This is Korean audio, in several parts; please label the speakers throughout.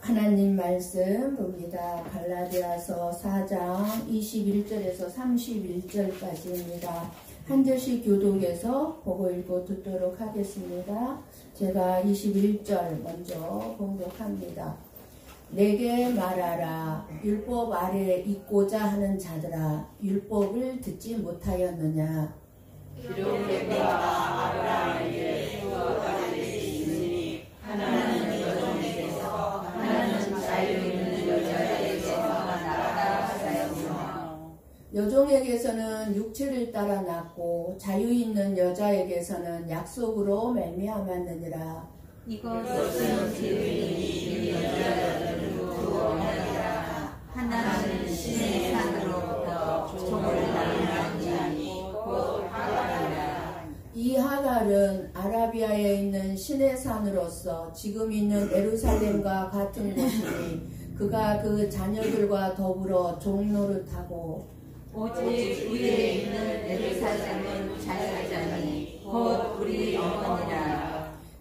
Speaker 1: 하나님 말씀 봅니다. 갈라디아서 4장 21절에서 31절까지입니다. 한 절씩 교독해서 보고 읽고 듣도록 하겠습니다. 제가 21절 먼저 봉독합니다. 내게 말하라. 율법 아래 있고자 하는 자들아, 율법을 듣지 못하였느냐?
Speaker 2: 비록 내가 아브라함에게 율법 아래 있으니 하나는 여종에게서 하나는 자유 있는 여자에게서 나라 하사였으며,
Speaker 1: 여종에게서는 육체를 따라 낳고 자유 있는 여자에게서는 약속으로 말미암았느니라.
Speaker 2: 이것은 기름이 여자들로 원하리라. 하나는 신의 산으로부터 종을 낳은 자니 곧 하갈이라.
Speaker 1: 이 하갈은 아라비아에 있는 신의 산으로서 지금 있는 예루살렘과 같은 곳이니 그가 그 자녀들과 더불어 종노릇하고,
Speaker 2: 오직 위에 있는 예루살렘은 자녀자니 곧 우리 어머니라.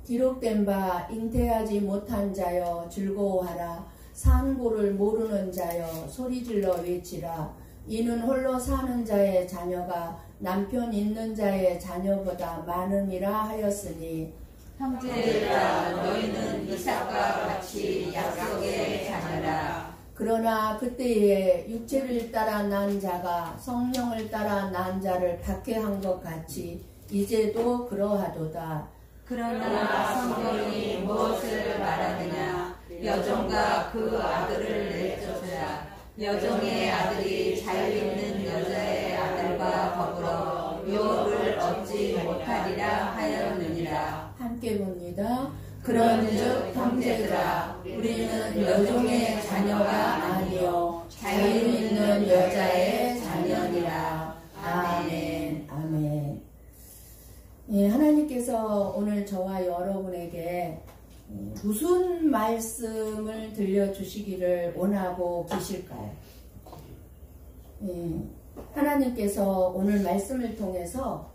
Speaker 1: 기록된 바 잉태하지 못한 자여 즐거워하라. 산고를 모르는 자여 소리질러 외치라. 이는 홀로 사는 자의 자녀가 남편 있는 자의 자녀보다 많음이라 하였으니,
Speaker 2: 형제들아, 너희는 이삭과 같이 약속의 자녀라.
Speaker 1: 그러나 그때에 육체를 따라 난 자가 성령을 따라 난 자를 박해한 것 같이 이제도 그러하도다.
Speaker 2: 그러나 성경이 무엇을 말하느냐? 여종과 그 아들을 내쫓으라. 여종의 아들이 자유 있는 여자의 아들과 더불어 유업을 얻지 못하리라 하였느니라.
Speaker 1: 함께 봅니다. 그런즉 형제들아, 우리는 여종의 자녀가 아니요 자유 있는 여자의 자녀니라. 아멘. 아멘. 예, 하나님께서 오늘 저와 여러분에게 무슨 말씀을 들려주시기를 원하고 계실까요? 예, 하나님께서 오늘 말씀을 통해서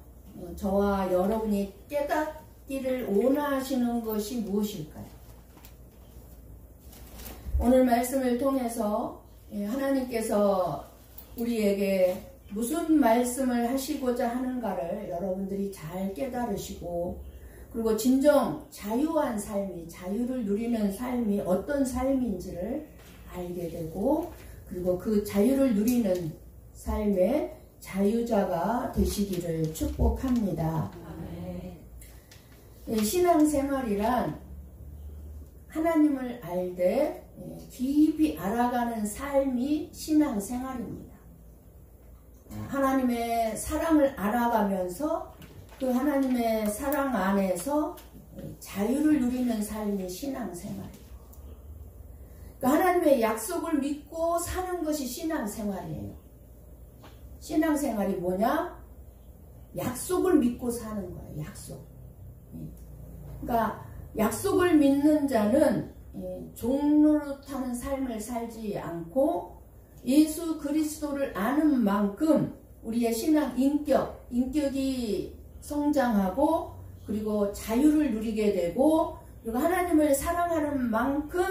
Speaker 1: 저와 여러분이 깨닫기를 원하시는 것이 무엇일까요? 오늘 말씀을 통해서 하나님께서 우리에게 무슨 말씀을 하시고자 하는가를 여러분들이 잘 깨달으시고, 그리고 진정 자유한 삶이, 자유를 누리는 삶이 어떤 삶인지를 알게 되고, 그리고 그 자유를 누리는 삶의 자유자가 되시기를 축복합니다. 신앙생활이란 하나님을 알되 깊이 알아가는 삶이 신앙생활입니다. 하나님의 사랑을 알아가면서 그 하나님의 사랑 안에서 자유를 누리는 삶이 신앙생활이에요. 그러니까 하나님의 약속을 믿고 사는 것이 신앙생활이에요. 신앙생활이 뭐냐? 약속을 믿고 사는 거예요. 약속. 그러니까 약속을 믿는 자는 종노릇하는 삶을 살지 않고 예수 그리스도를 아는 만큼 우리의 신앙 인격이 성장하고, 그리고 자유를 누리게 되고, 그리고 하나님을 사랑하는 만큼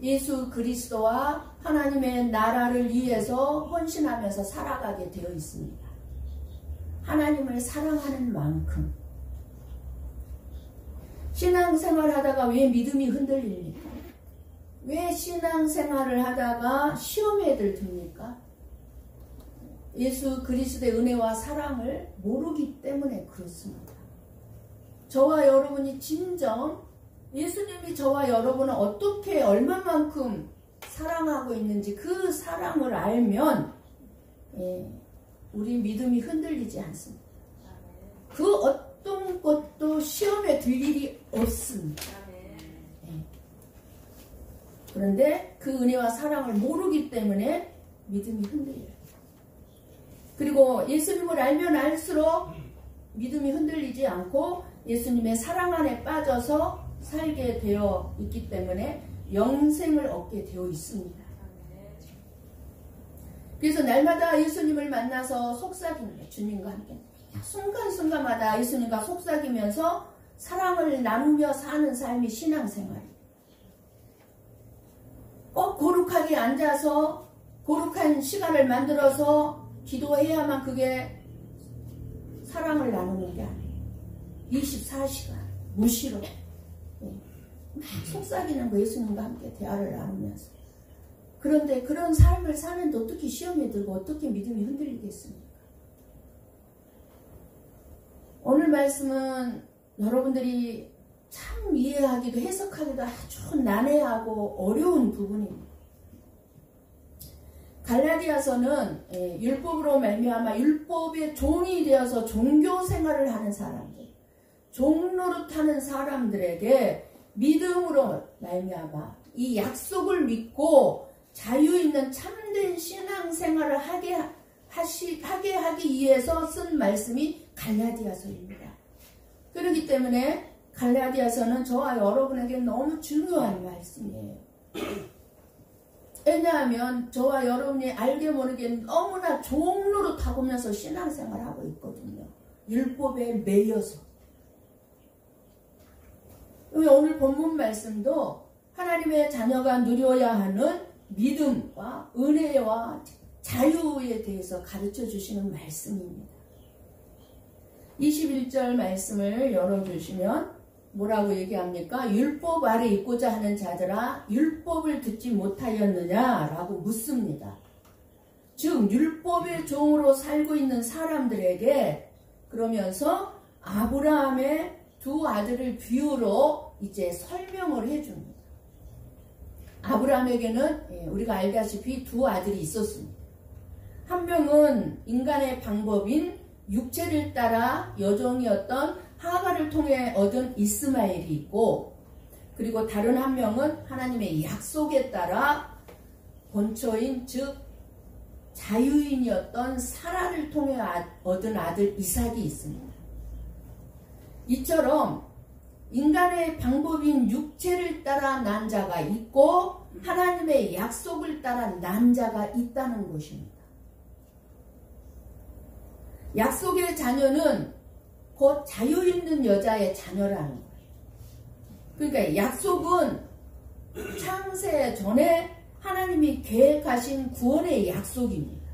Speaker 1: 예수 그리스도와 하나님의 나라를 위해서 헌신하면서 살아가게 되어 있습니다. 하나님을 사랑하는 만큼. 신앙생활 하다가 왜 믿음이 흔들립니까? 왜 신앙생활을 하다가 시험에 듭니까? 예수 그리스도의 은혜와 사랑을 모르기 때문에 그렇습니다. 저와 여러분이 진정 예수님이 저와 여러분을 어떻게 얼마만큼 사랑하고 있는지 그 사랑을 알면 우리 믿음이 흔들리지 않습니다. 그 어떤 것도 시험에 들 일이 없습니다. 그런데 그 은혜와 사랑을 모르기 때문에 믿음이 흔들려요. 그리고 예수님을 알면 알수록 믿음이 흔들리지 않고 예수님의 사랑 안에 빠져서 살게 되어 있기 때문에 영생을 얻게 되어 있습니다. 그래서 날마다 예수님을 만나서 속삭이는 거예요. 주님과 함께 순간순간마다 예수님과 속삭이면서 사랑을 나누며 사는 삶이 신앙생활이에요. 거룩하게 앉아서 거룩한 시간을 만들어서 기도해야만 그게 사랑을 나누는 게 아니에요. 24시간 무시로 막 속삭이는 거 예수님과 함께 대화를 나누면서. 그런데 그런 삶을 사는데 어떻게 시험에 들고 어떻게 믿음이 흔들리겠습니까? 오늘 말씀은 여러분들이 참 이해하기도 해석하기도 아주 난해하고 어려운 부분입니다. 갈라디아서는 율법으로 말미암아 율법의 종이 되어서 종교 생활을 하는 사람들, 종노릇하는 사람들에게 믿음으로 말미암아 이 약속을 믿고 자유 있는 참된 신앙 생활을 하게 하기 위해서 쓴 말씀이 갈라디아서입니다. 그렇기 때문에 갈라디아서는 저와 여러분에게 너무 중요한 말씀이에요. 왜냐하면 저와 여러분이 알게 모르게 너무나 종노릇하면서 신앙생활을 하고 있거든요. 율법에 매여서. 오늘 본문 말씀도 하나님의 자녀가 누려야 하는 믿음과 은혜와 자유에 대해서 가르쳐 주시는 말씀입니다. 21절 말씀을 열어주시면 뭐라고 얘기합니까? 율법 아래 있고자 하는 자들아 율법을 듣지 못하였느냐? 라고 묻습니다. 즉 율법의 종으로 살고 있는 사람들에게 그러면서 아브라함의 두 아들을 비유로 이제 설명을 해줍니다. 아브라함에게는 우리가 알다시피 두 아들이 있었습니다. 한 명은 인간의 방법인 육체를 따라 여종이었던 하가를 통해 얻은 이스마엘이 있고, 그리고 다른 한 명은 하나님의 약속에 따라 본처인 즉 자유인이었던 사라를 통해 얻은 아들 이삭이 있습니다. 이처럼 인간의 방법인 육체를 따라 난 자가 있고 하나님의 약속을 따라 난 자가 있다는 것입니다. 약속의 자녀는 곧 자유 있는 여자의 자녀라는 거예요. 그러니까 약속은 창세 전에 하나님이 계획하신 구원의 약속입니다.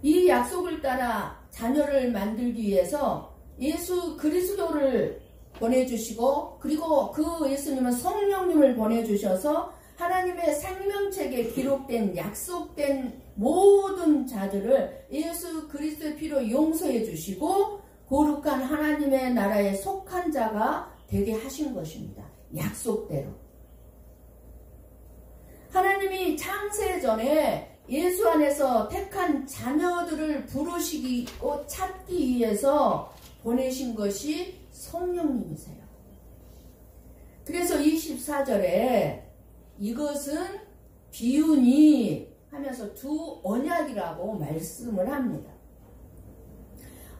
Speaker 1: 이 약속을 따라 자녀를 만들기 위해서 예수 그리스도를 보내주시고, 그리고 그 예수님은 성령님을 보내주셔서 하나님의 생명책에 기록된 약속된 모든 자들을 예수 그리스도의 피로 용서해 주시고 거룩한 하나님의 나라에 속한 자가 되게 하신 것입니다. 약속대로. 하나님이 창세 전에 예수 안에서 택한 자녀들을 부르시고 찾기 위해서 보내신 것이 성령님이세요. 그래서 24절에 이것은 비유니 하면서 두 언약이라고 말씀을 합니다.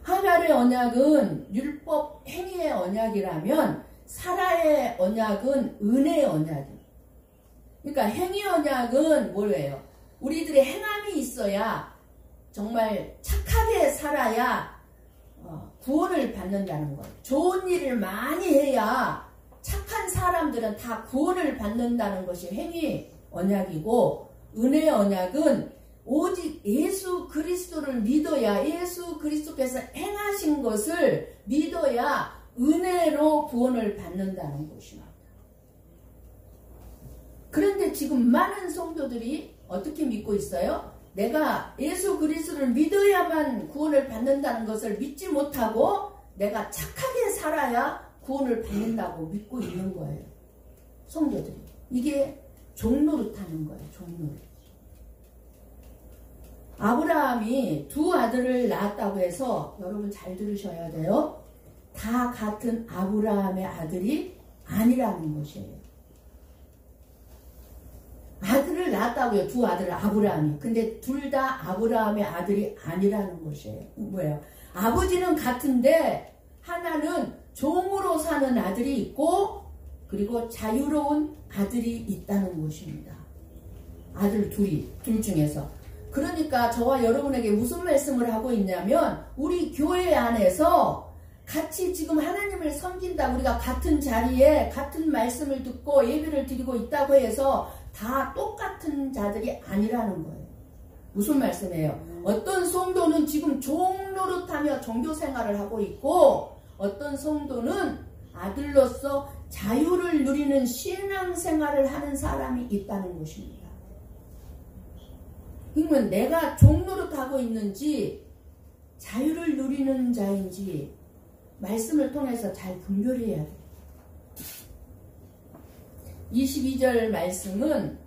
Speaker 1: 하갈의 언약은 율법 행위의 언약이라면 사라의 언약은 은혜의 언약입니다. 그러니까 행위 언약은 뭐예요? 우리들의 행함이 있어야, 정말 착하게 살아야 구원을 받는다는 거예요. 좋은 일을 많이 해야 착한 사람들은 다 구원을 받는다는 것이 행위 언약이고, 은혜 언약은 오직 예수 그리스도를 믿어야, 예수 그리스도께서 행하신 것을 믿어야 은혜로 구원을 받는다는 것입니다. 그런데 지금 많은 성도들이 어떻게 믿고 있어요? 내가 예수 그리스도를 믿어야만 구원을 받는다는 것을 믿지 못하고 내가 착하게 살아야 구원을 받는다고 믿고 있는 거예요. 성도들이. 이게 종노릇하는 거예요. 종노릇. 아브라함이 두 아들을 낳았다고 해서 여러분 잘 들으셔야 돼요. 다 같은 아브라함의 아들이 아니라는 것이에요. 아들을 낳았다고요. 두 아들을 아브라함이. 근데 둘 다 아브라함의 아들이 아니라는 것이에요. 뭐예요? 아버지는 같은데 하나는 종으로 사는 아들이 있고 그리고 자유로운 아들이 있다는 것입니다. 아들 둘 중에서. 그러니까 저와 여러분에게 무슨 말씀을 하고 있냐면, 우리 교회 안에서 같이 지금 하나님을 섬긴다, 우리가 같은 자리에 같은 말씀을 듣고 예배를 드리고 있다고 해서 다 똑같은 자들이 아니라는 거예요. 무슨 말씀이에요? 어떤 성도는 지금 종 노릇하며 종교 생활을 하고 있고 어떤 성도는 아들로서 자유를 누리는 신앙 생활을 하는 사람이 있다는 것입니다. 그러면 내가 종 노릇하고 있는지 자유를 누리는 자인지 말씀을 통해서 잘 분별해야 돼요. 22절 말씀은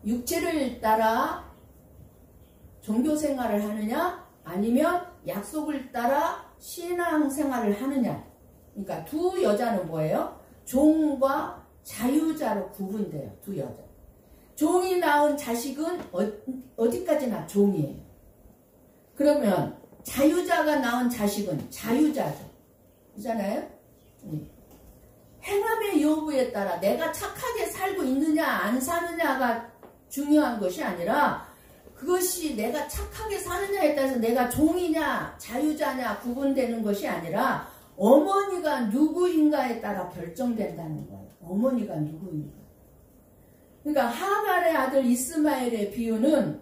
Speaker 1: 육체를 따라 종교생활을 하느냐 아니면 약속을 따라 신앙생활을 하느냐. 그러니까 두 여자는 뭐예요? 종과 자유자로 구분돼요. 두 여자. 종이 낳은 자식은 어디까지나 종이에요. 그러면 자유자가 낳은 자식은 자유자죠. 그렇잖아요? 행함의 여부에 따라 내가 착하게 살고 있느냐 안 사느냐가 중요한 것이 아니라 그것이 내가 착하게 사느냐에 따라서 내가 종이냐 자유자냐 구분되는 것이 아니라 어머니가 누구인가에 따라 결정된다는 거예요. 어머니가 누구인가. 그러니까 하갈의 아들 이스마엘의 비유는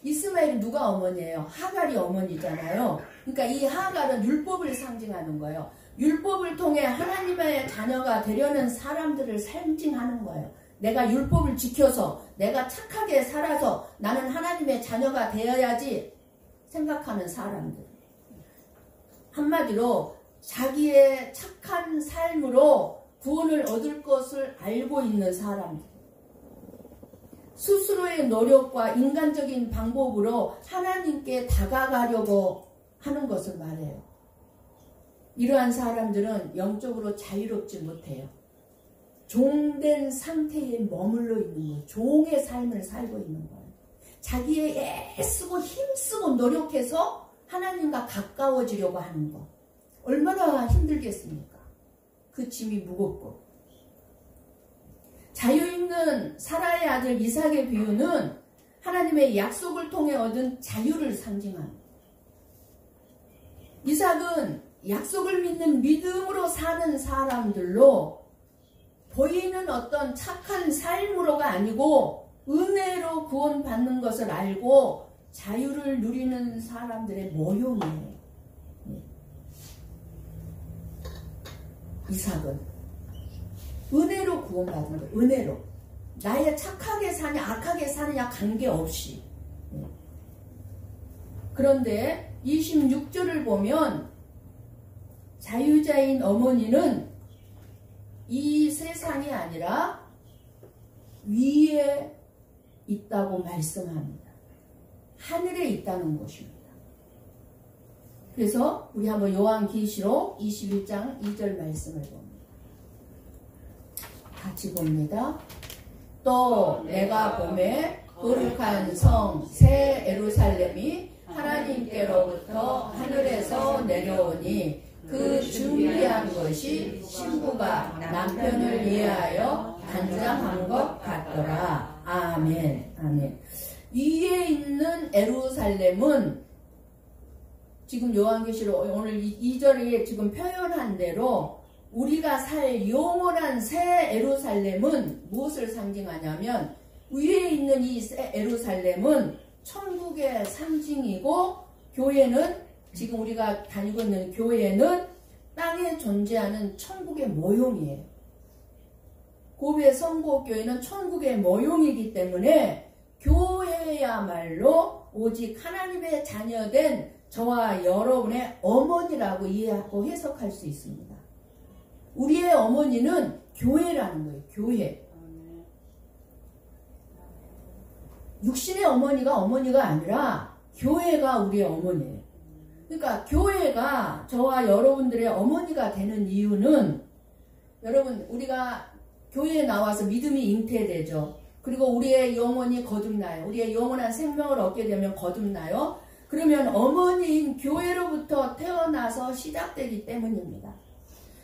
Speaker 1: 이스마엘이 누가 어머니예요? 하갈이 어머니잖아요. 그러니까 이 하갈은 율법을 상징하는 거예요. 율법을 통해 하나님의 자녀가 되려는 사람들을 상징하는 거예요. 내가 율법을 지켜서 내가 착하게 살아서 나는 하나님의 자녀가 되어야지 생각하는 사람들. 한마디로 자기의 착한 삶으로 구원을 얻을 것을 알고 있는 사람들. 스스로의 노력과 인간적인 방법으로 하나님께 다가가려고 하는 것을 말해요. 이러한 사람들은 영적으로 자유롭지 못해요. 종된 상태에 머물러 있는 거예요. 종의 삶을 살고 있는 거예요. 자기의 애쓰고 힘쓰고 노력해서 하나님과 가까워지려고 하는 거. 얼마나 힘들겠습니까? 그 짐이 무겁고. 자유 있는 사라의 아들 이삭의 비유는 하나님의 약속을 통해 얻은 자유를 상징합니다. 이삭은 약속을 믿는 믿음으로 사는 사람들로 보이는 어떤 착한 삶으로가 아니고 은혜로 구원받는 것을 알고 자유를 누리는 사람들의 모형이에요. 이삭은 은혜로 구원받은 거예요. 은혜로. 나의 착하게 사냐 악하게 사느냐 관계없이. 그런데 26절을 보면 자유자인 어머니는 이 세상이 아니라 위에 있다고 말씀합니다. 하늘에 있다는 것입니다. 그래서 우리 한번 요한계시록 21장 2절 말씀을 봅니다. 같이 봅니다. 또 내가 보매 거룩한 성 새 예루살렘이 하나님께로부터 하늘에서 내려오니 그 준비한 것이 신부가 남편을 위하여 단장한 것 같더라. 아멘. 아멘. 위에 있는 예루살렘은 지금 요한계시록 오늘 2절에 지금 표현한 대로 우리가 살 영원한 새 예루살렘은 무엇을 상징하냐면 위에 있는 이 새 예루살렘은 천국의 상징이고 교회는 지금 우리가 다니고 있는 교회는 땅에 존재하는 천국의 모형이에요. 고베 성공교회는 천국의 모형이기 때문에 교회야말로 오직 하나님의 자녀된 저와 여러분의 어머니라고 이해하고 해석할 수 있습니다. 우리의 어머니는 교회라는 거예요. 교회. 육신의 어머니가 아니라 교회가 우리의 어머니예요. 그러니까 교회가 저와 여러분들의 어머니가 되는 이유는 여러분 우리가 교회에 나와서 믿음이 잉태되죠. 그리고 우리의 영혼이 거듭나요. 우리의 영원한 생명을 얻게 되면 거듭나요. 그러면 어머니인 교회로부터 태어나서 시작되기 때문입니다.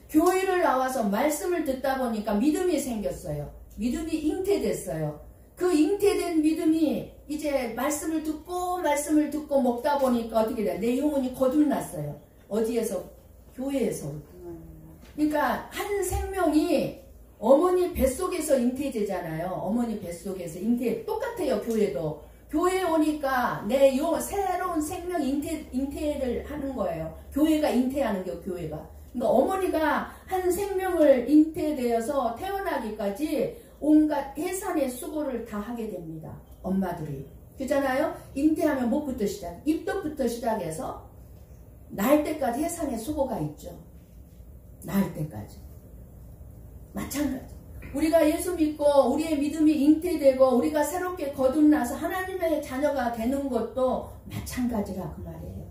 Speaker 1: 교회를 나와서 말씀을 듣다 보니까 믿음이 생겼어요. 믿음이 잉태됐어요. 그 잉태된 믿음이 이제 말씀을 듣고 먹다 보니까 어떻게 돼요? 내 영혼이 거듭났어요. 어디에서? 교회에서. 그러니까 한 생명이 어머니 뱃속에서 잉태되잖아요. 어머니 뱃속에서 잉태 똑같아요. 교회도. 교회에 오니까 내 새로운 생명 잉태를 하는 거예요. 교회가 잉태하는 게 교회가. 그러니까 어머니가 한 생명을 잉태되어서 태어나기까지 온갖 해산의 수고를 다 하게 됩니다. 엄마들이. 그잖아요. 잉태하면 목부터 시작, 입덕부터 시작해서 낳을 때까지 해산의 수고가 있죠. 낳을 때까지. 마찬가지. 우리가 예수 믿고 우리의 믿음이 잉태되고 우리가 새롭게 거듭나서 하나님의 자녀가 되는 것도 마찬가지라 그 말이에요.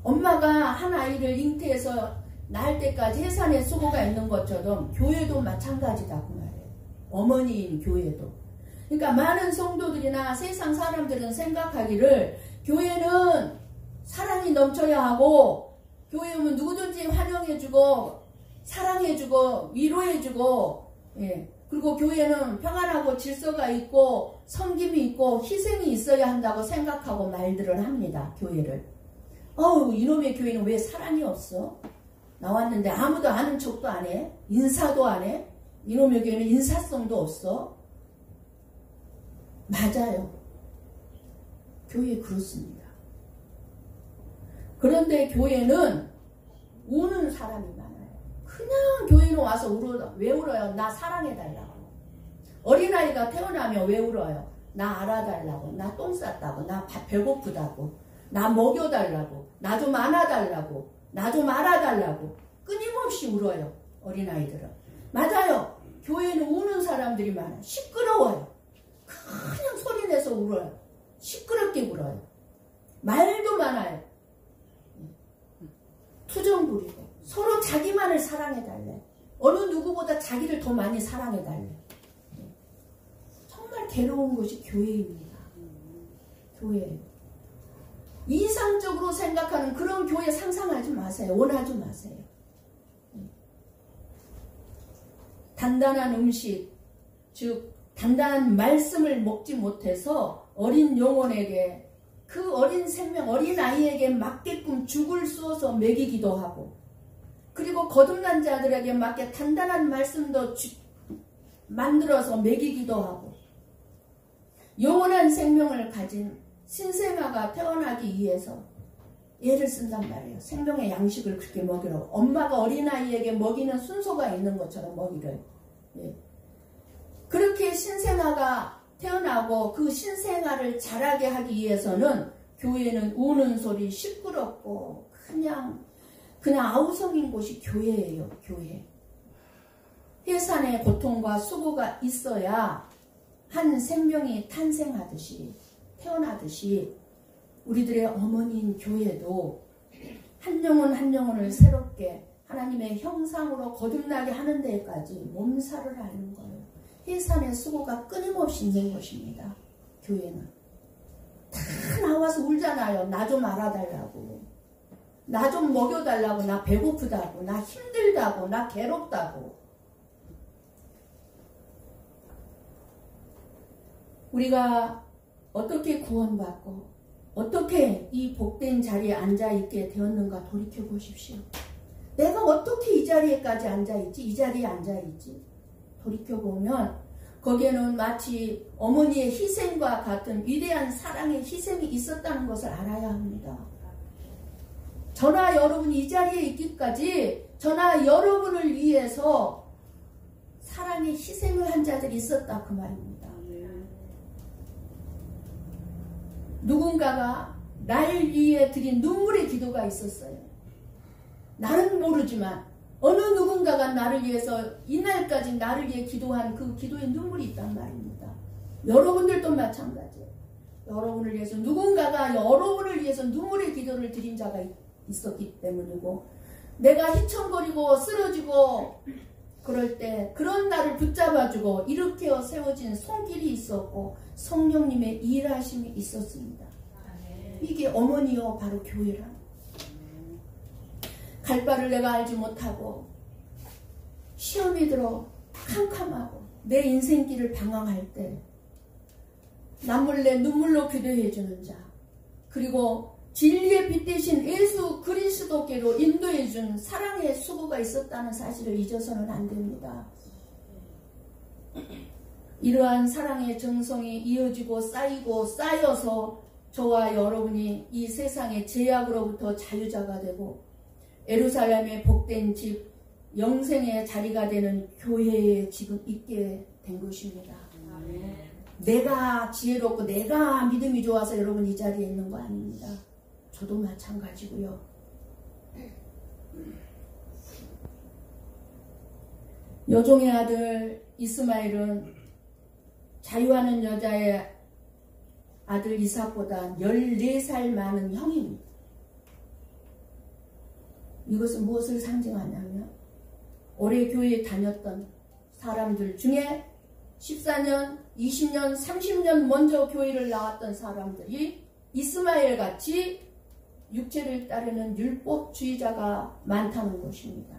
Speaker 1: 엄마가 한 아이를 잉태해서 낳을 때까지 해산의 수고가 있는 것처럼 교회도 마찬가지다 그 말이에요. 어머니인 교회도. 그러니까 많은 성도들이나 세상 사람들은 생각하기를 교회는 사랑이 넘쳐야 하고 교회 오면 누구든지 환영해주고 사랑해주고 위로해주고 그리고 교회는 평안하고 질서가 있고 섬김이 있고 희생이 있어야 한다고 생각하고 말들을 합니다. 교회를. 이놈의 교회는 왜 사랑이 없어? 나왔는데 아무도 아는 척도 안 해. 인사도 안 해. 이놈의 교회는 인사성도 없어. 맞아요. 교회 그렇습니다. 그런데 교회는 우는 사람이 많아요. 그냥 교회는 와서 왜 울어요? 나 사랑해달라고. 어린아이가 태어나면 왜 울어요? 나 알아달라고. 나 똥 쌌다고. 나 배고프다고. 나 먹여달라고. 나 좀 안아달라고. 나 좀 알아달라고. 끊임없이 울어요. 어린아이들은. 맞아요. 교회는 우는 사람들이 많아요. 시끄러워요. 그냥 소리내서 울어요. 시끄럽게 울어요. 말도 많아요. 투정 부리고 서로 자기만을 사랑해달래. 어느 누구보다 자기를 더 많이 사랑해달래. 정말 괴로운 것이 교회입니다. 교회. 이상적으로 생각하는 그런 교회 상상하지 마세요. 원하지 마세요. 단단한 음식, 즉 단단한 말씀을 먹지 못해서 어린 영혼에게 그 어린 생명, 어린 아이에게 맞게끔 죽을 쑤어서 먹이기도 하고 그리고 거듭난 자들에게 맞게 단단한 말씀도 만들어서 먹이기도 하고 영원한 생명을 가진 신생아가 태어나기 위해서 애를 쓴단 말이에요. 생명의 양식을 그렇게 먹이라고. 엄마가 어린아이에게 먹이는 순서가 있는 것처럼 먹이를. 그렇게 신생아가 태어나고 그 신생아를 자라게 하기 위해서는 교회는 우는 소리 시끄럽고 그냥 아우성인 곳이 교회예요. 교회. 해산의 고통과 수고가 있어야 한 생명이 탄생하듯이 태어나듯이 우리들의 어머니인 교회도 한 영혼 한 영혼을 새롭게 하나님의 형상으로 거듭나게 하는 데까지 몸살을 앓는 거예요. 해산의 수고가 끊임없이 있는 것입니다. 교회는. 다 나와서 울잖아요. 나 좀 알아달라고. 나 좀 먹여달라고. 나 배고프다고. 나 힘들다고. 나 괴롭다고. 우리가 어떻게 구원받고 어떻게 이 복된 자리에 앉아있게 되었는가 돌이켜보십시오. 내가 어떻게 이 자리에까지 앉아있지? 이 자리에 앉아있지? 돌이켜보면 거기에는 마치 어머니의 희생과 같은 위대한 사랑의 희생이 있었다는 것을 알아야 합니다. 저나 여러분이 이 자리에 있기까지 저나 여러분을 위해서 사랑의 희생을 한 자들이 있었다 그 말입니다. 누군가가 날 위해 드린 눈물의 기도가 있었어요. 나는 모르지만 어느 누군가가 나를 위해서 이날까지 나를 위해 기도한 그 기도의 눈물이 있단 말입니다. 여러분들도 마찬가지예요. 여러분을 위해서 누군가가 여러분을 위해서 눈물의 기도를 드린 자가 있었기 때문이고 내가 휘청거리고 쓰러지고 그럴 때 그런 나를 붙잡아주고 일으켜 세워진 손길이 있었고 성령님의 일하심이 있었습니다. 이게 어머니요 바로 교회라. 갈 바를 내가 알지 못하고 시험이 들어 캄캄하고 내 인생길을 방황할 때 남몰래 눈물로 기도해주는 자 그리고 진리의 빛 대신 예수 그리스도께로 인도해준 사랑의 수고가 있었다는 사실을 잊어서는 안 됩니다. 이러한 사랑의 정성이 이어지고 쌓이고 쌓여서 저와 여러분이 이 세상의 죄악으로부터 자유자가 되고 예루살렘의 복된 집, 영생의 자리가 되는 교회에 지금 있게 된 것입니다. 내가 지혜롭고 내가 믿음이 좋아서 여러분 이 자리에 있는 거 아닙니다. 저도 마찬가지고요. 여종의 아들 이스마엘은 자유하는 여자의 아들 이삭보다 14살 많은 형입니다. 이것은 무엇을 상징하냐면 오래 교회에 다녔던 사람들 중에 14년, 20년, 30년 먼저 교회를 나왔던 사람들이 이스마엘 같이 육체를 따르는 율법주의자가 많다는 것입니다.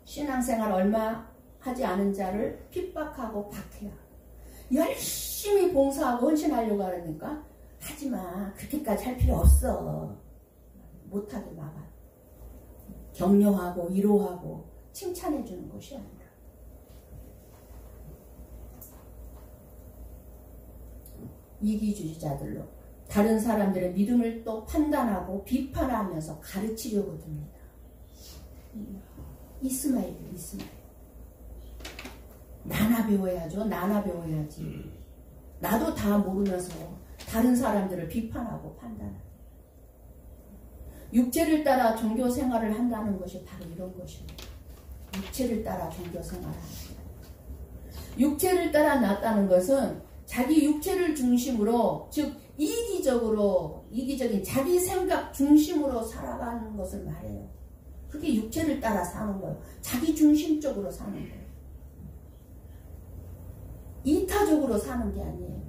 Speaker 1: 신앙생활 얼마 하지 않은 자를 핍박하고 박해야. 열심히 봉사하고 헌신하려고 하니까 하지마. 그렇게까지 할 필요 없어. 못하게 막아. 격려하고 위로하고 칭찬해 주는 것이 아니라 이기주의자들로 다른 사람들의 믿음을 또 판단하고 비판하면서 가르치려고 듭니다. 이스마엘이에요. 이스마엘. 나나 배워야죠. 나나 배워야지. 나도 다 모르면서 다른 사람들을 비판하고 판단하고 육체를 따라 종교 생활을 한다는 것이 바로 이런 것입니다. 육체를 따라 종교 생활을 한다. 육체를 따라 났다는 것은 자기 육체를 중심으로, 즉 이기적인 자기 생각 중심으로 살아가는 것을 말해요. 그게 육체를 따라 사는 거예요. 자기 중심적으로 사는 거예요. 이타적으로 사는 게 아니에요.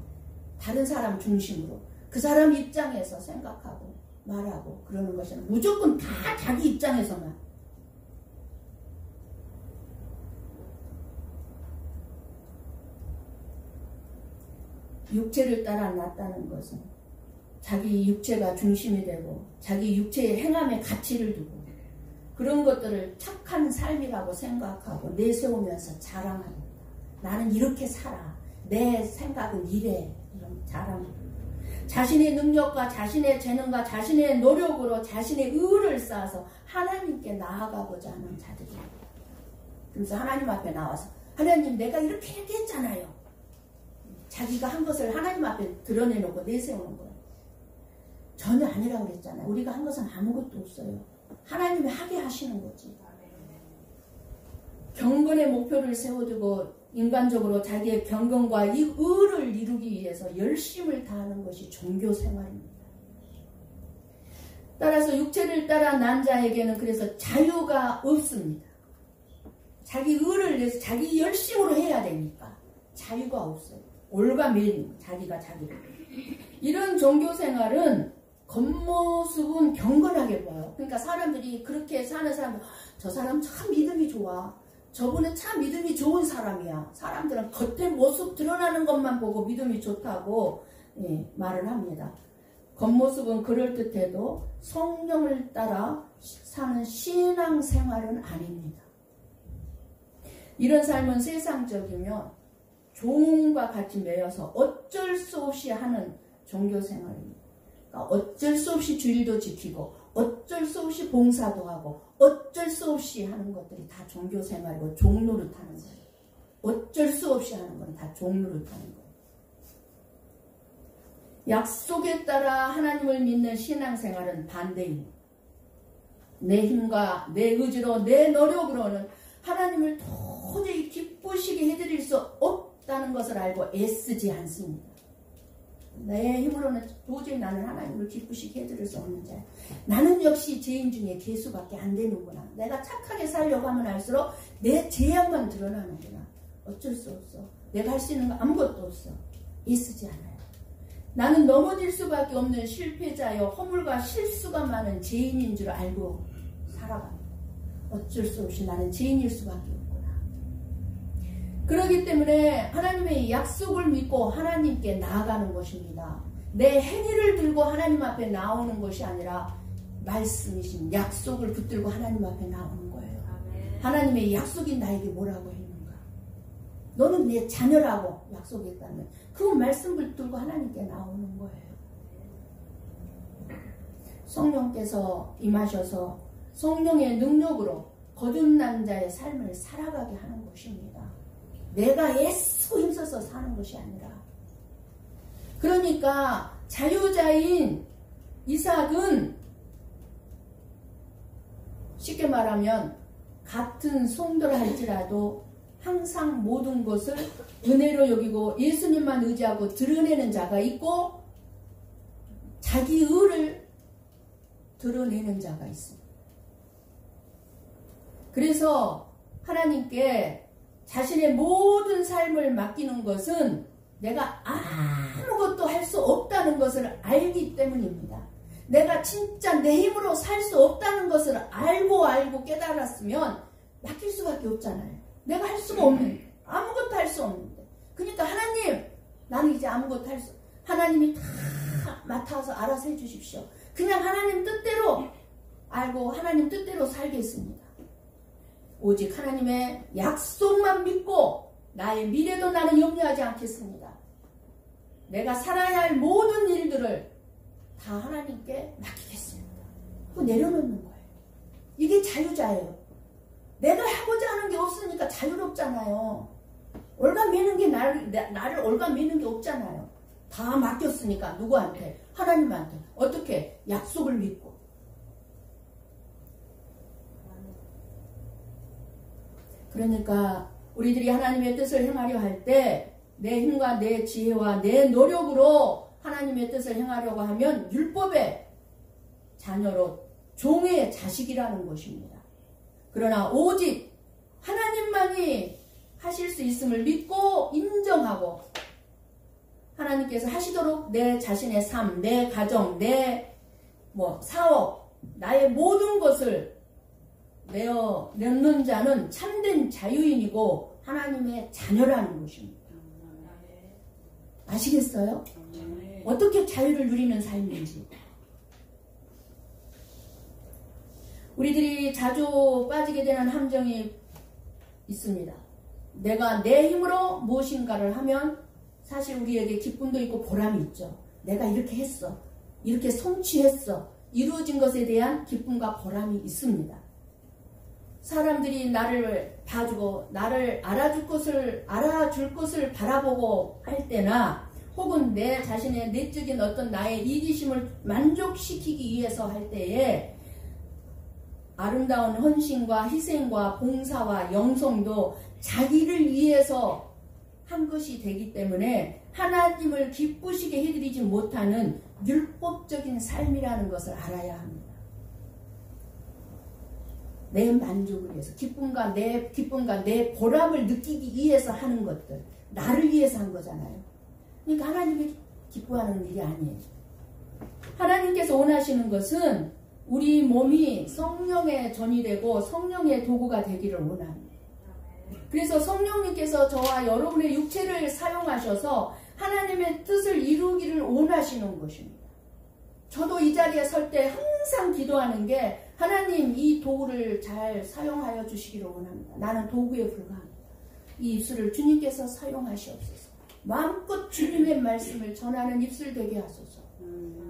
Speaker 1: 다른 사람 중심으로 그 사람 입장에서 생각하고 말하고 그러는 것이 아니라 무조건 다 자기 입장에서만. 육체를 따라 났다는 것은 자기 육체가 중심이 되고 자기 육체의 행함에 가치를 두고 그런 것들을 착한 삶이라고 생각하고 내세우면서 자랑합니다. 나는 이렇게 살아. 내 생각은 이래. 이런 자랑. 자신의 능력과 자신의 재능과 자신의 노력으로 자신의 의를 쌓아서 하나님께 나아가고자 하는 자들이에요. 그래서 하나님 앞에 나와서 하나님 내가 이렇게 했잖아요. 자기가 한 것을 하나님 앞에 드러내놓고 내세우는 거예요. 전혀 아니라고 그랬잖아요. 우리가 한 것은 아무것도 없어요. 하나님이 하게 하시는 거지. 경건의 목표를 세워두고 인간적으로 자기의 경건과 이 의를 이루기 위해서 열심을 다하는 것이 종교생활입니다. 따라서 육체를 따라 난 자에게는 그래서 자유가 없습니다. 자기 의를 위해서 자기 열심으로 해야 되니까 자유가 없어요. 올가매는 자기가 자기를. 이런 종교생활은 겉모습은 경건하게 보여요. 그러니까 사람들이 그렇게 사는 사람들, 저 사람 참 믿음이 좋아. 저분은 참 믿음이 좋은 사람이야. 사람들은 겉의 모습 드러나는 것만 보고 믿음이 좋다고 말을 합니다. 겉모습은 그럴듯해도 성령을 따라 사는 신앙생활은 아닙니다. 이런 삶은 세상적이며 종과 같이 매여서 어쩔 수 없이 하는 종교생활입니다. 그러니까 어쩔 수 없이 주일도 지키고 어쩔 수 없이 봉사도 하고 어쩔 수 없이 하는 것들이 다 종교생활이고 종노릇하는 거예요. 어쩔 수 없이 하는 건 다 종노릇하는 거예요. 약속에 따라 하나님을 믿는 신앙생활은 반대입니다. 내 힘과 내 의지로 내 노력으로는 하나님을 도저히 기쁘시게 해드릴 수 없다는 것을 알고 애쓰지 않습니다. 내 힘으로는 도저히 나는 하나님을 기쁘시게 해드릴 수 없는 자야. 나는 역시 죄인 중에 개수밖에 안 되는구나. 내가 착하게 살려고 하면 할수록 내 죄악만 드러나는구나. 어쩔 수 없어. 내가 할 수 있는 거 아무것도 없어. 애쓰지 않아요. 나는 넘어질 수밖에 없는 실패자여 허물과 실수가 많은 죄인인 줄 알고 살아갑니다. 어쩔 수 없이 나는 죄인일 수밖에 없구나. 그렇기 때문에 하나님의 약속을 믿고 하나님께 나아가는 것입니다. 내 행위를 들고 하나님 앞에 나오는 것이 아니라 말씀이신 약속을 붙들고 하나님 앞에 나오는 거예요. 하나님의 약속이 나에게 뭐라고 했는가. 너는 내 자녀라고 약속했다면 그 말씀을 들고 하나님께 나오는 거예요. 성령께서 임하셔서 성령의 능력으로 거듭난 자의 삶을 살아가게 하는 것입니다. 내가 애쓰고 힘써서 사는 것이 아니라. 그러니까 자유자인 이삭은 쉽게 말하면 같은 성도라 할지라도 항상 모든 것을 은혜로 여기고 예수님만 의지하고 드러내는 자가 있고 자기 의를 드러내는 자가 있습니다. 그래서 하나님께 자신의 모든 삶을 맡기는 것은 내가 아무것도 할 수 없다는 것을 알기 때문입니다. 내가 진짜 내 힘으로 살 수 없다는 것을 알고 깨달았으면 맡길 수밖에 없잖아요. 내가 할 수가 없는데, 아무것도 할 수 없는데. 그러니까 하나님, 나는 이제 아무것도 할 수, 하나님이 다 맡아서 알아서 해주십시오. 그냥 하나님 뜻대로 알고 하나님 뜻대로 살겠습니다. 오직 하나님의 약속만 믿고 나의 미래도 나는 염려하지 않겠습니다. 내가 살아야 할 모든 일들을 다 하나님께 맡기겠습니다. 그거 내려놓는 거예요. 이게 자유자예요. 내가 하고자 하는 게 없으니까 자유롭잖아요. 올가매는 게 나를 올가매는 게 없잖아요. 다 맡겼으니까 누구한테? 하나님한테. 어떻게? 약속을 믿고. 그러니까 우리들이 하나님의 뜻을 행하려 할 때 내 힘과 내 지혜와 내 노력으로 하나님의 뜻을 행하려고 하면 율법의 자녀로 종의 자식이라는 것입니다. 그러나 오직 하나님만이 하실 수 있음을 믿고 인정하고 하나님께서 하시도록 내 자신의 삶, 내 가정, 내 사업, 나의 모든 것을 내어놓는 자는 참된 자유인이고 하나님의 자녀라는 것입니다. 아시겠어요? 어떻게 자유를 누리는 삶인지. 우리들이 자주 빠지게 되는 함정이 있습니다. 내가 내 힘으로 무엇인가를 하면 사실 우리에게 기쁨도 있고 보람이 있죠. 내가 이렇게 했어. 이렇게 성취했어. 이루어진 것에 대한 기쁨과 보람이 있습니다. 사람들이 나를 봐주고 나를 알아줄 것을 바라보고 할 때나 혹은 내 자신의 내적인 어떤 나의 이기심을 만족시키기 위해서 할 때에 아름다운 헌신과 희생과 봉사와 영성도 자기를 위해서 한 것이 되기 때문에 하나님을 기쁘시게 해드리지 못하는 율법적인 삶이라는 것을 알아야 합니다. 내 만족을 위해서 기쁨과 내 보람을 느끼기 위해서 하는 것들, 나를 위해서 한 거잖아요. 그러니까 하나님이 기뻐하는 일이 아니에요. 하나님께서 원하시는 것은 우리 몸이 성령의 전이 되고 성령의 도구가 되기를 원합니다. 그래서 성령님께서 저와 여러분의 육체를 사용하셔서 하나님의 뜻을 이루기를 원하시는 것입니다. 저도 이 자리에 설 때 항상 기도하는 게 하나님 이 도구를 잘 사용하여 주시기를 원합니다. 나는 도구에 불과합니다. 이 입술을 주님께서 사용하시옵소서. 마음껏 주님의 말씀을 전하는 입술 되게 하소서.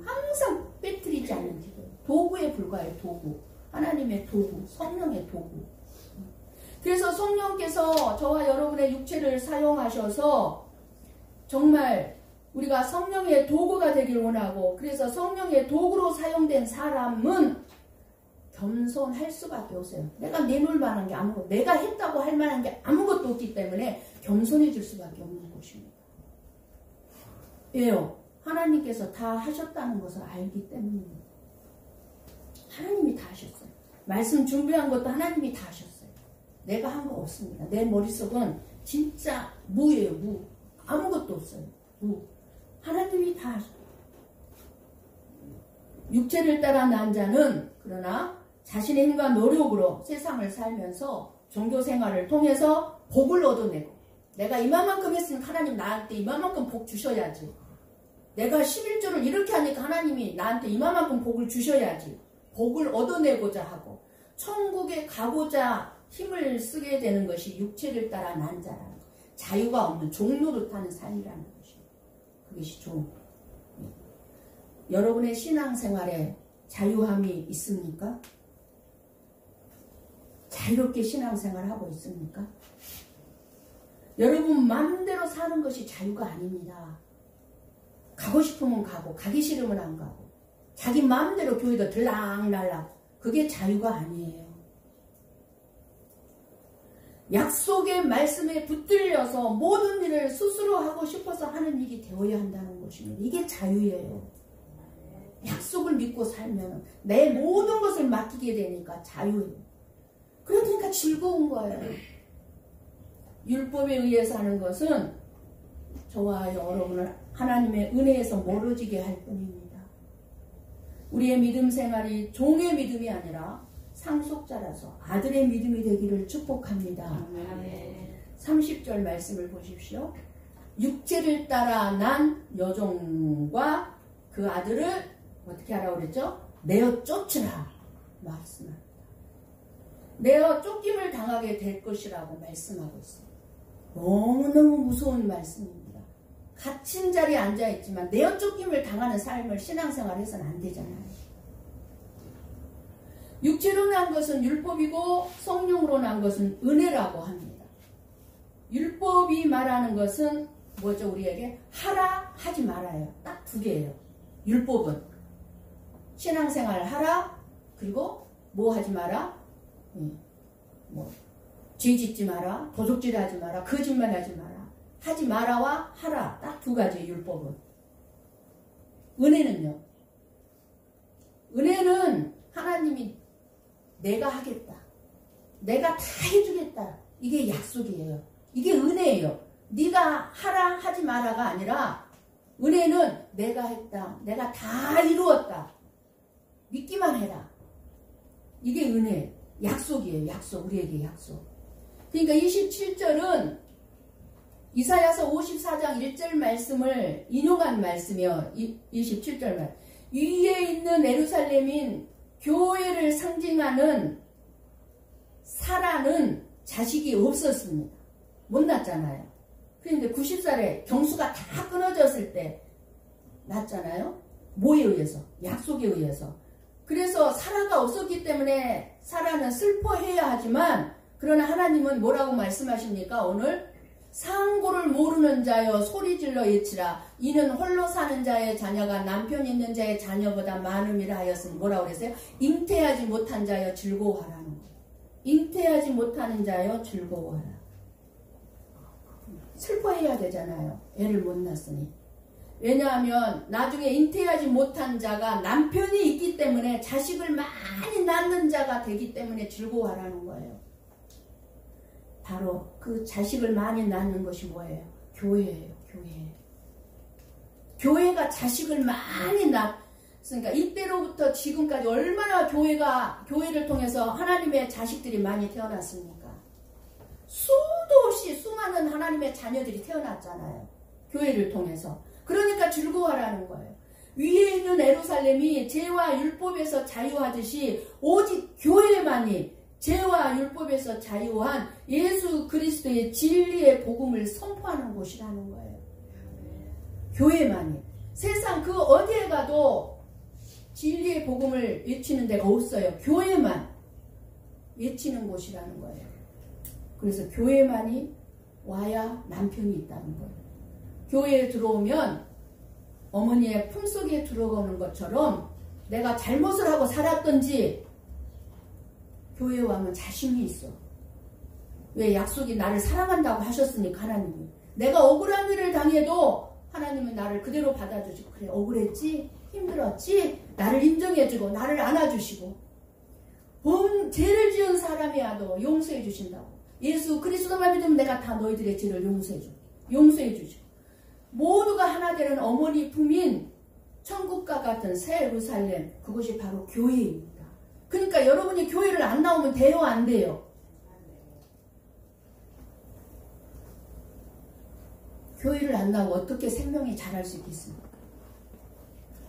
Speaker 1: 항상 빼뜨리지 않는 기도. 도구에 불과해요. 도구. 하나님의 도구. 성령의 도구. 그래서 성령께서 저와 여러분의 육체를 사용하셔서 정말 우리가 성령의 도구가 되길 원하고 그래서 성령의 도구로 사용된 사람은 겸손할 수밖에 없어요. 내가 내놓을 만한 게 아무것도, 내가 했다고 할 만한 게 아무것도 없기 때문에 겸손해질 수밖에 없는 것입니다. 왜요? 하나님께서 다 하셨다는 것을 알기 때문입니다. 하나님이 다 하셨어요. 말씀 준비한 것도 하나님이 다 하셨어요. 내가 한 거 없습니다. 내 머릿속은 진짜 무예요. 무. 아무것도 없어요. 무. 하나님이 다 하셨어요. 육체를 따라 난 자는 그러나 자신의 힘과 노력으로 세상을 살면서 종교생활을 통해서 복을 얻어내고 내가 이만큼 했으니까 하나님 나한테 이만큼 복 주셔야지. 내가 11조를 이렇게 하니까 하나님이 나한테 이만큼 복을 주셔야지. 복을 얻어내고자 하고 천국에 가고자 힘을 쓰게 되는 것이 육체를 따라 난 자라는 거예요. 자유가 없는 종노릇하는 삶이라는 것이에요. 그것이 여러분의 신앙생활에 자유함이 있습니까? 자유롭게 신앙생활하고 있습니까? 여러분 마음대로 사는 것이 자유가 아닙니다. 가고 싶으면 가고 가기 싫으면 안 가고 자기 마음대로 교회도 들락날락 그게 자유가 아니에요. 약속의 말씀에 붙들려서 모든 일을 스스로 하고 싶어서 하는 일이 되어야 한다는 것입니다. 이게 자유예요. 약속을 믿고 살면 내 모든 것을 맡기게 되니까 자유예요. 그러니까 즐거운 거예요. 율법에 의해서 하는 것은 저와 여러분을 하나님의 은혜에서 멀어지게 할 뿐입니다. 우리의 믿음 생활이 종의 믿음이 아니라 상속자라서 아들의 믿음이 되기를 축복합니다. 30절 말씀을 보십시오. 육체를 따라 난 여종과 그 아들을 어떻게 하라고 그랬죠? 내어 쫓으라 말씀합니다. 내어 쫓김을 당하게 될 것이라고 말씀하고 있어요. 너무너무 무서운 말씀입니다. 갇힌 자리에 앉아있지만 내어 쫓김을 당하는 삶을 신앙생활해서는 안 되잖아요. 육체로 난 것은 율법이고 성령으로 난 것은 은혜라고 합니다. 율법이 말하는 것은 뭐죠? 우리에게 하라 하지 말아요. 딱 두 개예요. 율법은 신앙생활 하라 그리고 뭐 하지 마라? 죄 짓지 마라, 도둑질 하지 마라, 거짓말 하지 마라. 하지 마라와 하라 딱 두 가지의 율법은. 은혜는요? 은혜는 하나님이 내가 하겠다. 내가 다 해주겠다. 이게 약속이에요. 이게 은혜예요. 네가 하라 하지 마라가 아니라 은혜는 내가 했다. 내가 다 이루었다. 믿기만 해라. 이게 은혜. 약속이에요. 약속. 우리에게 약속. 그러니까 27절은 이사야서 54장 1절 말씀을 인용한 말씀이요. 27절 말. 위에 있는 예루살렘인 교회를 상징하는 사라는 자식이 없었습니다. 못 낳았잖아요. 그런데 90살에 경수가 다 끊어졌을 때 낳았잖아요. 뭐에 의해서? 약속에 의해서. 그래서 사라가 없었기 때문에 사라는 슬퍼해야 하지만 그러나 하나님은 뭐라고 말씀하십니까? 오늘 상고를 모르는 자여 소리질러 외치라. 이는 홀로 사는 자의 자녀가 남편 있는 자의 자녀보다 많음이라 하였으니 뭐라고 그랬어요? 잉태하지 못한 자여 즐거워하라는 거예요. 잉태하지 못하는 자여 즐거워하라. 슬퍼해야 되잖아요. 애를 못 낳았으니. 왜냐하면 나중에 잉태하지 못한 자가 남편이 있기 때문에 자식을 많이 낳는 자가 되기 때문에 즐거워하라는 거예요. 바로 그 자식을 많이 낳는 것이 뭐예요? 교회예요. 교회. 교회가 자식을 많이 낳았으니까 이때로부터 지금까지 얼마나 교회를 통해서 하나님의 자식들이 많이 태어났습니까? 수도 없이 수많은 하나님의 자녀들이 태어났잖아요. 교회를 통해서. 그러니까 즐거워하라는 거예요. 위에 있는 예루살렘이 죄와 율법에서 자유하듯이 오직 교회만이 죄와 율법에서 자유한 예수 그리스도의 진리의 복음을 선포하는 곳이라는 거예요. 교회만이. 세상 그 어디에 가도 진리의 복음을 외치는 데가 없어요. 교회만 외치는 곳이라는 거예요. 그래서 교회만이 와야 남편이 있다는 거예요. 교회에 들어오면 어머니의 품속에 들어가는 것처럼 내가 잘못을 하고 살았던지 교회에 와면 자신이 있어. 왜? 약속이 나를 사랑한다고 하셨으니까 하나님이. 내가 억울한 일을 당해도 하나님은 나를 그대로 받아주시고 그래 억울했지? 힘들었지? 나를 인정해주고 나를 안아주시고 죄를 지은 사람이라도 용서해 주신다고. 예수 그리스도만 믿으면 내가 다 너희들의 죄를 용서해 주시고 모두가 하나 되는 어머니 품인 천국과 같은 새 예루살렘 그것이 바로 교회입니다. 그러니까 여러분이 교회를 안 나오면 돼요? 안 돼요? 교회를 안 나오고 어떻게 생명이 자랄 수 있겠습니까?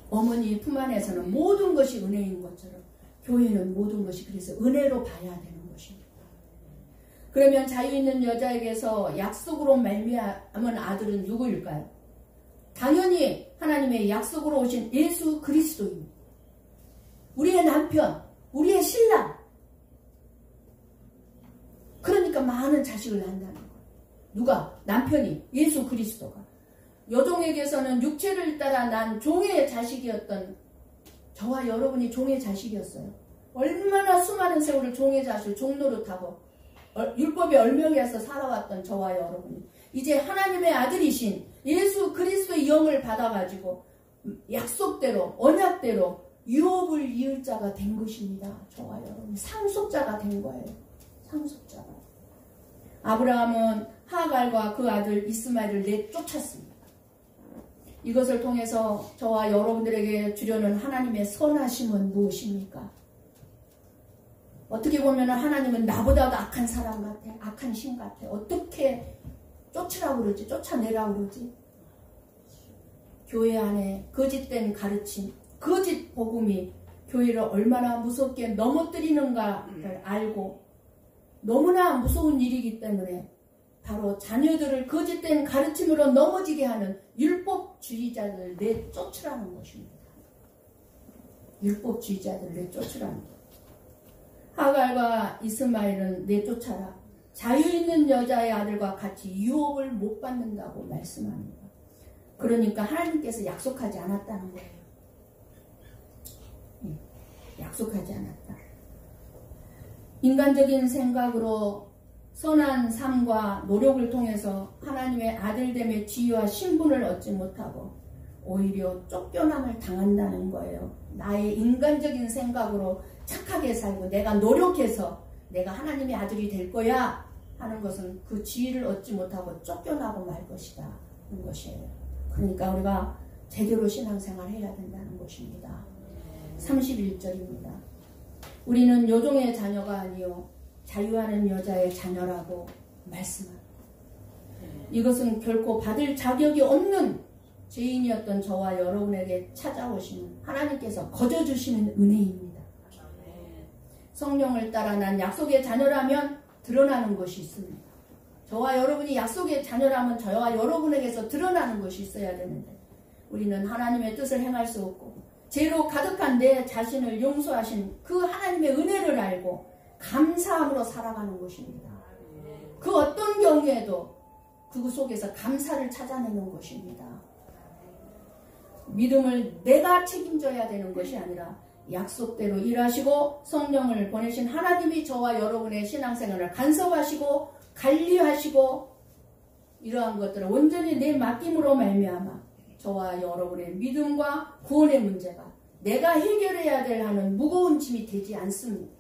Speaker 1: 어머니 품 안에서는 모든 것이 은혜인 것처럼 교회는 모든 것이 그래서 은혜로 봐야 되는 것입니다. 그러면 자유 있는 여자에게서 약속으로 말미암은 아들은 누구일까요? 당연히 하나님의 약속으로 오신 예수 그리스도입니다. 우리의 남편, 우리의 신랑. 그러니까 많은 자식을 낳는다는 거예요. 누가? 남편이, 예수 그리스도가. 여종에게서는 육체를 따라 난 종의 자식이었던 저와 여러분이 종의 자식이었어요. 얼마나 수많은 세월을 종의 자식, 종노릇하고 율법에 얼명해서 살아왔던 저와 여러분이 이제 하나님의 아들이신 예수 그리스도의 영을 받아가지고 약속대로, 언약대로 유업을 이을 자가 된 것입니다. 저와 여러분 상속자가 된 거예요. 상속자가. 아브라함은 하갈과 그 아들 이스마엘을 내쫓았습니다. 이것을 통해서 저와 여러분들에게 주려는 하나님의 선하심은 무엇입니까? 어떻게 보면 하나님은 나보다도 악한 사람 같아. 악한 신 같아. 어떻게 쫓으라고 그러지? 쫓아내라고 그러지? 교회 안에 거짓된 가르침, 거짓 복음이 교회를 얼마나 무섭게 넘어뜨리는가를 알고 너무나 무서운 일이기 때문에 바로 자녀들을 거짓된 가르침으로 넘어지게 하는 율법주의자들을 내쫓으라는 것입니다. 율법주의자들을 내쫓으라는 것. 하갈과 이스마엘은 내쫓아라. 자유 있는 여자의 아들과 같이 유업을 못 받는다고 말씀합니다. 그러니까 하나님께서 약속하지 않았다는 거예요. 약속하지 않았다. 인간적인 생각으로 선한 삶과 노력을 통해서 하나님의 아들됨의 지위와 신분을 얻지 못하고 오히려 쫓겨남을 당한다는 거예요. 나의 인간적인 생각으로 착하게 살고 내가 노력해서 내가 하나님의 아들이 될 거야 하는 것은 그 지위를 얻지 못하고 쫓겨나고 말 것이다 하는 것이에요. 그러니까 우리가 제대로 신앙생활을 해야 된다는 것입니다. 31절입니다. 우리는 요종의 자녀가 아니요 자유하는 여자의 자녀라고 말씀합니다. 이것은 결코 받을 자격이 없는 죄인이었던 저와 여러분에게 찾아오시는 하나님께서 거저주시는 은혜입니다. 성령을 따라 난 약속의 자녀라면 드러나는 것이 있습니다. 저와 여러분이 약속의 자녀라면 저와 여러분에게서 드러나는 것이 있어야 되는데 우리는 하나님의 뜻을 행할 수 없고 죄로 가득한 내 자신을 용서하신 그 하나님의 은혜를 알고 감사함으로 살아가는 것입니다. 그 어떤 경우에도 그 속에서 감사를 찾아내는 것입니다. 믿음을 내가 책임져야 되는 것이 아니라 약속대로 일하시고 성령을 보내신 하나님이 저와 여러분의 신앙생활을 간섭하시고 관리하시고 이러한 것들을 온전히 내 맡김으로 말미암아 저와 여러분의 믿음과 구원의 문제가 내가 해결해야 될 하는 무거운 짐이 되지 않습니다.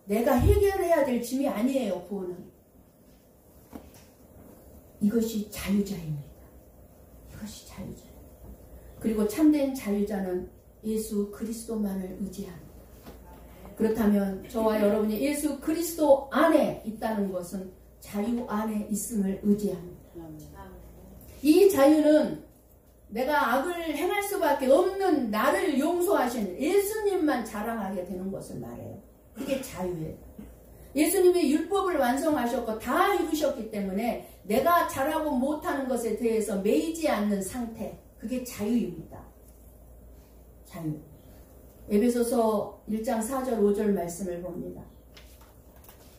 Speaker 1: 내가 해결해야 될 짐이 아니에요. 구원은. 이것이 자유자입니다. 이것이 자유자. 그리고 참된 자유자는 예수 그리스도만을 의지합니다. 그렇다면 저와 여러분이 예수 그리스도 안에 있다는 것은 자유 안에 있음을 의지합니다. 이 자유는 내가 악을 행할 수밖에 없는 나를 용서하신 예수님만 자랑하게 되는 것을 말해요. 그게 자유예요. 예수님이 율법을 완성하셨고 다 이루셨기 때문에 내가 잘하고 못하는 것에 대해서 매이지 않는 상태, 그게 자유입니다. 자유. 에베소서 1장 4절 5절 말씀을 봅니다.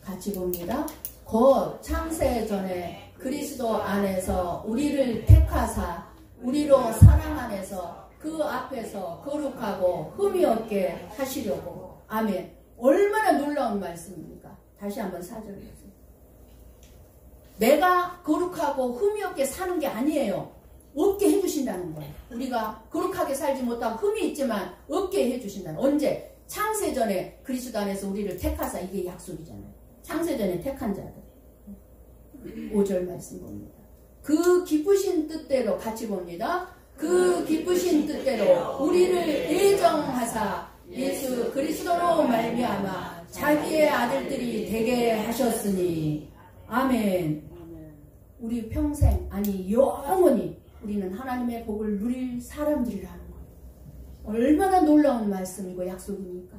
Speaker 1: 같이 봅니다. 곧 창세 전에 그리스도 안에서 우리를 택하사 우리로 사랑 안에서 그 앞에서 거룩하고 흠이 없게 하시려고. 아멘. 얼마나 놀라운 말씀입니까? 다시 한번 4절 보세요. 내가 거룩하고 흠이 없게 사는 게 아니에요. 없게 해주신다는 거예요. 우리가 거룩하게 살지 못하고 흠이 있지만 없게 해주신다는. 언제? 창세전에 그리스도 안에서 우리를 택하사. 이게 약속이잖아요. 창세전에 택한 자들. 5절 말씀 봅니다. 그 기쁘신 뜻대로 같이 봅니다. 그 기쁘신 뜻대로 우리를 예정하사 예수 그리스도로 말미암아 자기의 아들들이 되게 하셨으니. 아멘. 우리 평생 아니 영원히 우리는 하나님의 복을 누릴 사람들이라는 거예요. 얼마나 놀라운 말씀이고 약속입니까?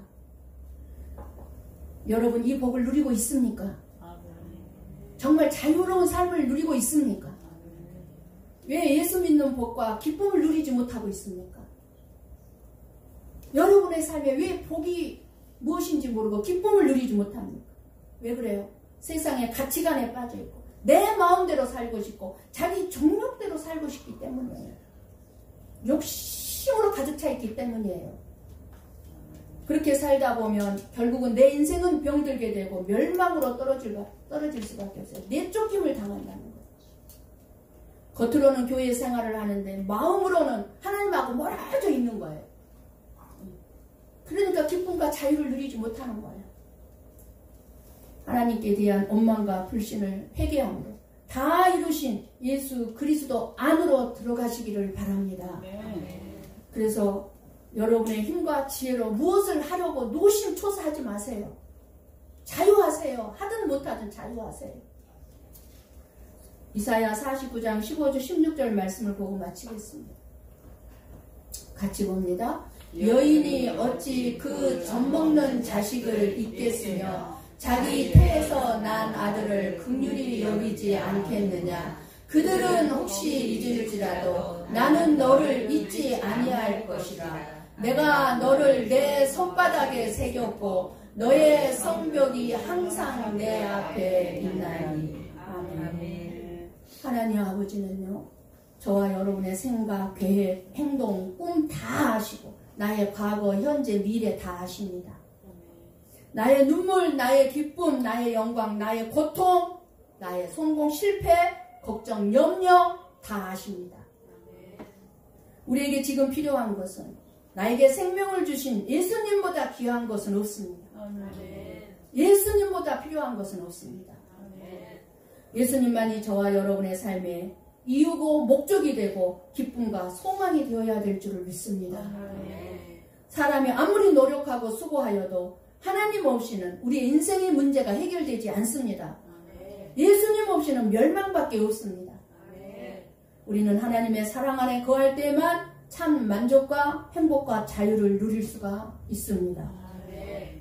Speaker 1: 여러분 이 복을 누리고 있습니까? 정말 자유로운 삶을 누리고 있습니까? 왜 예수 믿는 복과 기쁨을 누리지 못하고 있습니까? 여러분의 삶에 왜 복이 무엇인지 모르고 기쁨을 누리지 못합니까? 왜 그래요? 세상의 가치관에 빠져 있고 내 마음대로 살고 싶고 자기 정욕대로 살고 싶기 때문이에요. 욕심으로 가득 차 있기 때문이에요. 그렇게 살다 보면 결국은 내 인생은 병들게 되고 멸망으로 떨어질 수밖에 없어요. 내쫓김을 당한다는 거예요. 겉으로는 교회 생활을 하는데 마음으로는 하나님하고 멀어져 있는 거예요. 그러니까 기쁨과 자유를 누리지 못하는 거예요. 하나님께 대한 원망과 불신을 회개함으로 다 이루신 예수 그리스도 안으로 들어가시기를 바랍니다. 그래서 여러분의 힘과 지혜로 무엇을 하려고 노심초사하지 마세요. 자유하세요. 하든 못하든 자유하세요. 이사야 49장 15절 16절 말씀을 보고 마치겠습니다. 같이 봅니다. 여인이 어찌 그 젖먹는 자식을 잊겠으며 자기 태에서 난 아들을 긍휼히 여기지 않겠느냐. 그들은 혹시 잊을지라도 나는 너를 잊지 아니할 것이라. 내가 너를 내 손바닥에 새겼고 너의 성벽이 항상 내 앞에 있나니. 아멘. 하나님 아버지는요, 저와 여러분의 생각, 계획, 행동, 꿈 다 아시고 나의 과거, 현재, 미래 다 아십니다. 나의 눈물, 나의 기쁨, 나의 영광, 나의 고통, 나의 성공, 실패, 걱정, 염려 다 아십니다. 우리에게 지금 필요한 것은 나에게 생명을 주신 예수님보다 귀한 것은 없습니다. 예수님보다 필요한 것은 없습니다. 예수님만이 저와 여러분의 삶에 이유고 목적이 되고 기쁨과 소망이 되어야 될 줄을 믿습니다. 사람이 아무리 노력하고 수고하여도 하나님 없이는 우리 인생의 문제가 해결되지 않습니다. 예수님 없이는 멸망밖에 없습니다. 우리는 하나님의 사랑 안에 거할 때만 참 만족과 행복과 자유를 누릴 수가 있습니다.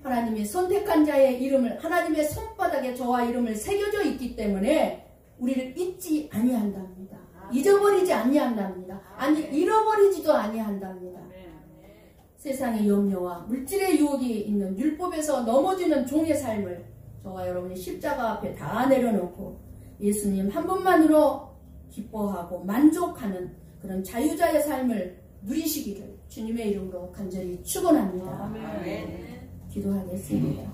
Speaker 1: 하나님이 선택한 자의 이름을 하나님의 손바닥에 저와 이름을 새겨져 있기 때문에 우리를 잊지 아니한답니다. 잊어버리지 아니한답니다. 아니 잃어버리지도 아니한답니다. 세상의 염려와 물질의 유혹이 있는 율법에서 넘어지는 종의 삶을 저와 여러분이 십자가 앞에 다 내려놓고 예수님 한 분만으로 기뻐하고 만족하는 그런 자유자의 삶을 누리시기를 주님의 이름으로 간절히 축원합니다. 기도하겠습니다.